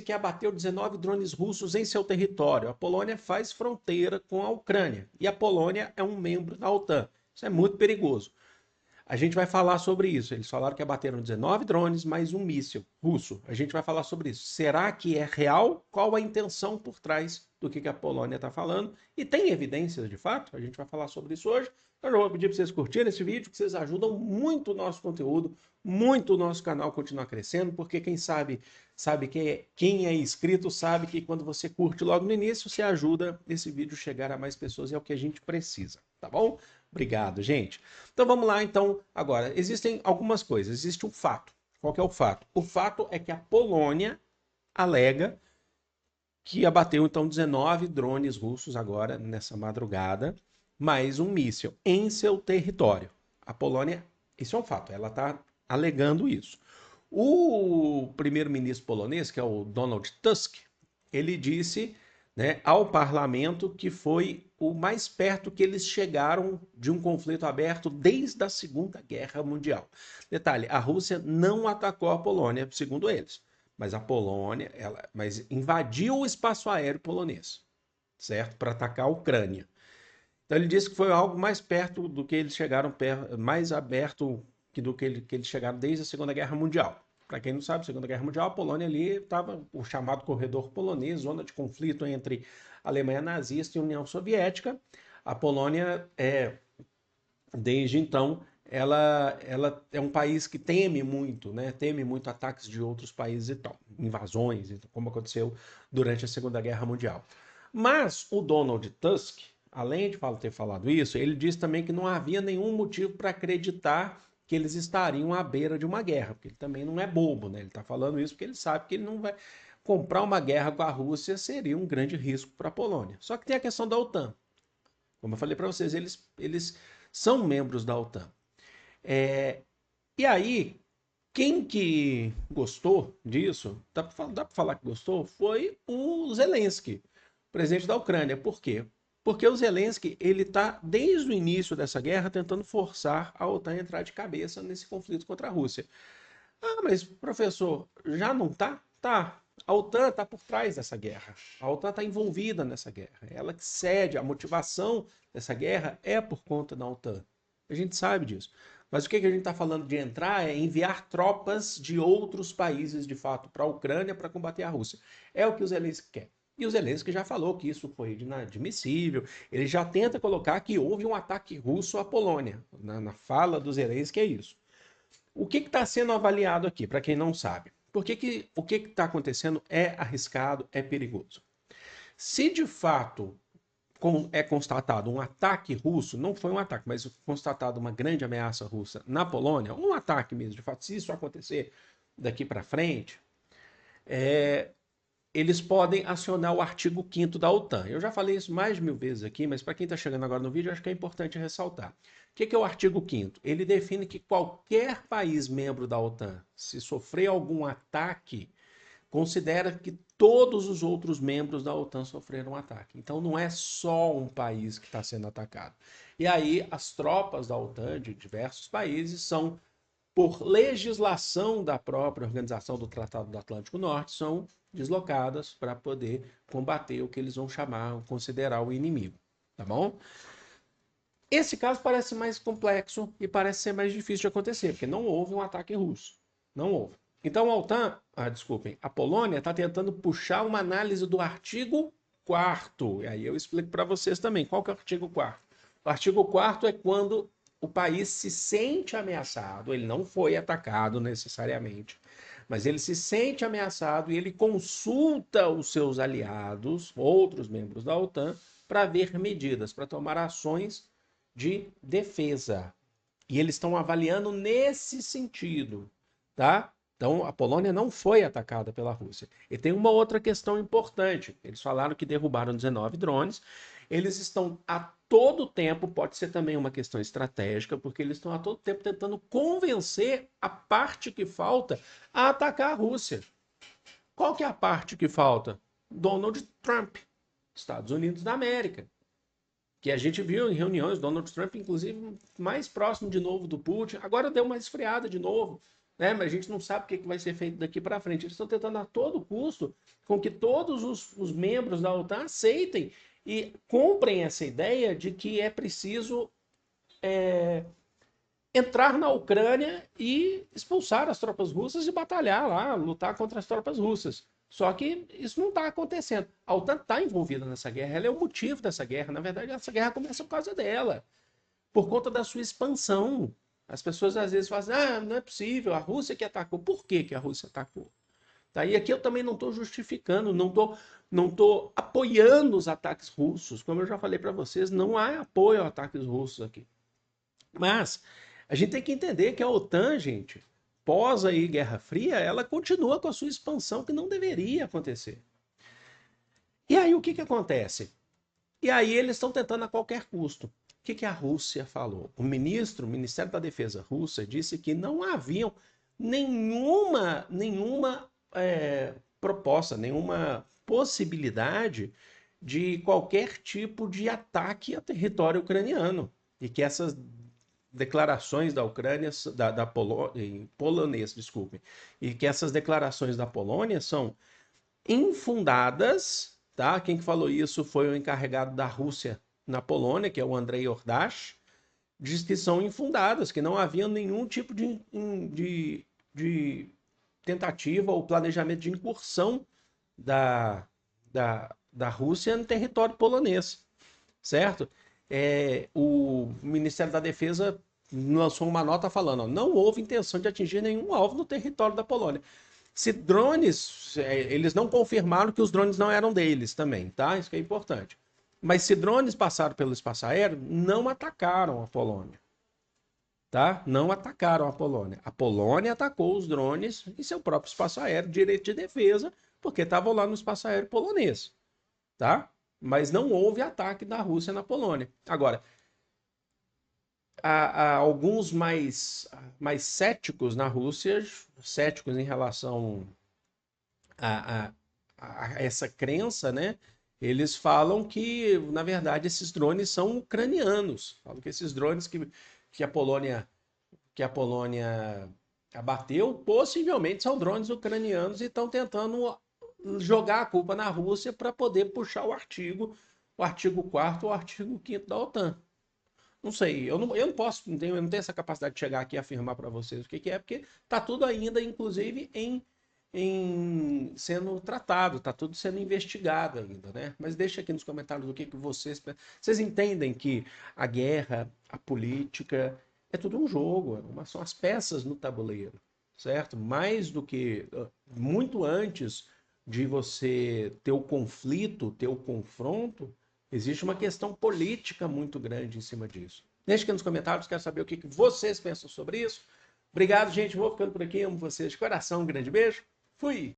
que abateu 19 drones russos em seu território. A Polônia faz fronteira com a Ucrânia e a Polônia é um membro da OTAN. Isso é muito perigoso. A gente vai falar sobre isso. Eles falaram que abateram 19 drones mais um míssil russo. A gente vai falar sobre isso. Será que é real? Qual a intenção por trás do que a Polônia está falando? E tem evidências de fato? A gente vai falar sobre isso hoje. Eu já vou pedir para vocês curtirem esse vídeo, que vocês ajudam muito o nosso conteúdo, muito o nosso canal continuar crescendo, porque quem sabe quem é inscrito sabe que quando você curte logo no início, você ajuda esse vídeo chegar a mais pessoas e é o que a gente precisa, tá bom? Obrigado, gente. Então vamos lá, então. Agora, existem algumas coisas. Existe um fato. Qual que é o fato? O fato é que a Polônia alega que abateu, então, 19 drones russos agora, nessa madrugada, mais um míssil em seu território. A Polônia, isso é um fato, ela está alegando isso. O primeiro-ministro polonês, que é o Donald Tusk, ele disse, né, ao parlamento que foi o mais perto que eles chegaram de um conflito aberto desde a Segunda Guerra Mundial. Detalhe, a Rússia não atacou a Polônia, segundo eles, mas a Polônia, mas invadiu o espaço aéreo polonês, certo? Para atacar a Ucrânia. Então ele disse que foi algo mais perto do que eles chegaram, mais aberto do que eles chegaram desde a Segunda Guerra Mundial. Para quem não sabe, Segunda Guerra Mundial, a Polônia ali estava o chamado corredor polonês, zona de conflito entre Alemanha nazista e União Soviética. A Polônia, desde então, ela é um país que teme muito, né? Teme muito ataques de outros países e tal, invasões, como aconteceu durante a Segunda Guerra Mundial. Mas o Donald Tusk, além de ter falado isso, ele disse também que não havia nenhum motivo para acreditar que eles estariam à beira de uma guerra, porque ele também não é bobo, né? Ele está falando isso porque ele sabe que ele não vai comprar uma guerra com a Rússia, seria um grande risco para a Polônia. Só que tem a questão da OTAN. Como eu falei para vocês, eles são membros da OTAN. É, e aí, quem que gostou disso, dá pra falar que gostou, foi o Zelensky, presidente da Ucrânia. Por quê? Porque o Zelensky, ele está, desde o início dessa guerra, tentando forçar a OTAN a entrar de cabeça nesse conflito contra a Rússia. Ah, mas, professor, já não tá? Tá. A OTAN está por trás dessa guerra. A OTAN está envolvida nessa guerra. Ela que cede, a motivação dessa guerra é por conta da OTAN. A gente sabe disso. Mas o que a gente está falando de entrar é enviar tropas de outros países, de fato, para a Ucrânia para combater a Rússia. É o que o Zelensky quer. E o Zelensky já falou que isso foi inadmissível. Ele já tenta colocar que houve um ataque russo à Polônia. Na fala do Zelensky é isso. O que está sendo avaliado aqui, para quem não sabe? O que está acontecendo é arriscado, é perigoso. Se de fato é constatado um ataque russo, não foi um ataque, mas constatado uma grande ameaça russa na Polônia, um ataque mesmo, de fato, se isso acontecer daqui para frente, eles podem acionar o artigo 5º da OTAN. Eu já falei isso mais de 1000 vezes aqui, mas para quem está chegando agora no vídeo, acho que é importante ressaltar. O que é o artigo 5º? Ele define que qualquer país membro da OTAN, se sofrer algum ataque, considera que todos os outros membros da OTAN sofreram um ataque. Então não é só um país que está sendo atacado. E aí as tropas da OTAN de diversos países são, por legislação da própria organização do Tratado do Atlântico Norte, são deslocadas para poder combater o que eles vão chamar, considerar o inimigo. Tá bom? Esse caso parece mais complexo e parece ser mais difícil de acontecer, porque não houve um ataque russo. Não houve. Então a OTAN, desculpem, a Polônia está tentando puxar uma análise do artigo 4º. E aí eu explico para vocês também. Qual que é o artigo 4º? O artigo 4º é quando o país se sente ameaçado, ele não foi atacado necessariamente, mas ele se sente ameaçado e ele consulta os seus aliados, outros membros da OTAN, para ver medidas, para tomar ações de defesa. E eles estão avaliando nesse sentido, tá? Então, a Polônia não foi atacada pela Rússia. E tem uma outra questão importante. Eles falaram que derrubaram 19 drones. Eles estão a todo tempo, pode ser também uma questão estratégica, porque eles estão a todo tempo tentando convencer a parte que falta a atacar a Rússia. Qual que é a parte que falta? Donald Trump, Estados Unidos da América. Que a gente viu em reuniões, Donald Trump, inclusive, mais próximo de novo do Putin. Agora deu uma esfriada de novo. né? Mas a gente não sabe o que vai ser feito daqui para frente. Eles estão tentando a todo custo com que todos os membros da OTAN aceitem e comprem essa ideia de que é preciso entrar na Ucrânia e expulsar as tropas russas e batalhar lá, lutar contra as tropas russas. Só que isso não está acontecendo. A OTAN está envolvida nessa guerra, ela é o motivo dessa guerra. Na verdade, essa guerra começa por causa dela, por conta da sua expansão. As pessoas às vezes falam assim, não é possível, a Rússia que atacou. Por que, que a Rússia atacou? Tá? E aqui eu também não estou justificando, não tô apoiando os ataques russos. Como eu já falei para vocês, não há apoio a ataques russos aqui. Mas a gente tem que entender que a OTAN, gente, pós aí Guerra Fria, ela continua com a sua expansão que não deveria acontecer. E aí o que, que acontece? E aí eles estão tentando a qualquer custo. O que, que a Rússia falou? O Ministério da Defesa russa disse que não haviam nenhuma proposta, nenhuma possibilidade de qualquer tipo de ataque a território ucraniano. E que essas declarações da Ucrânia, da Polônia, em polonês, desculpe, e que essas declarações da Polônia são infundadas, tá? Quem que falou isso foi o encarregado da Rússia na Polônia, que é o Andrei Ordash, diz que são infundadas, que não havia nenhum tipo de tentativa ou planejamento de incursão da Rússia no território polonês, certo? O Ministério da Defesa lançou uma nota falando, ó, não houve intenção de atingir nenhum alvo no território da Polônia. Se drones, eles não confirmaram que os drones não eram deles também, tá? Isso que é importante. Mas se drones passaram pelo espaço aéreo, não atacaram a Polônia, tá? Não atacaram a Polônia. A Polônia atacou os drones em seu próprio espaço aéreo, direito de defesa, porque estavam lá no espaço aéreo polonês, tá? Mas não houve ataque da Rússia na Polônia. Agora, há alguns mais céticos na Rússia, céticos em relação a, a, a essa crença, né? Eles falam que, na verdade, esses drones são ucranianos. Falam que esses drones que a Polônia abateu, possivelmente são drones ucranianos e estão tentando jogar a culpa na Rússia para poder puxar o artigo 4º ou o artigo 5º da OTAN. Não sei, eu não posso, eu não tenho essa capacidade de chegar aqui e afirmar para vocês o que, que é, porque está tudo ainda, inclusive, em sendo tratado, está tudo sendo investigado ainda, né? Mas deixa aqui nos comentários o que, que vocês entendem que a guerra, a política, é tudo um jogo, são as peças no tabuleiro, certo? Mais do que, muito antes de você ter o conflito, ter o confronto, existe uma questão política muito grande em cima disso. Deixe aqui nos comentários, quero saber o que vocês pensam sobre isso. Obrigado, gente. Vou ficando por aqui. Amo vocês de coração. Um grande beijo. Fui!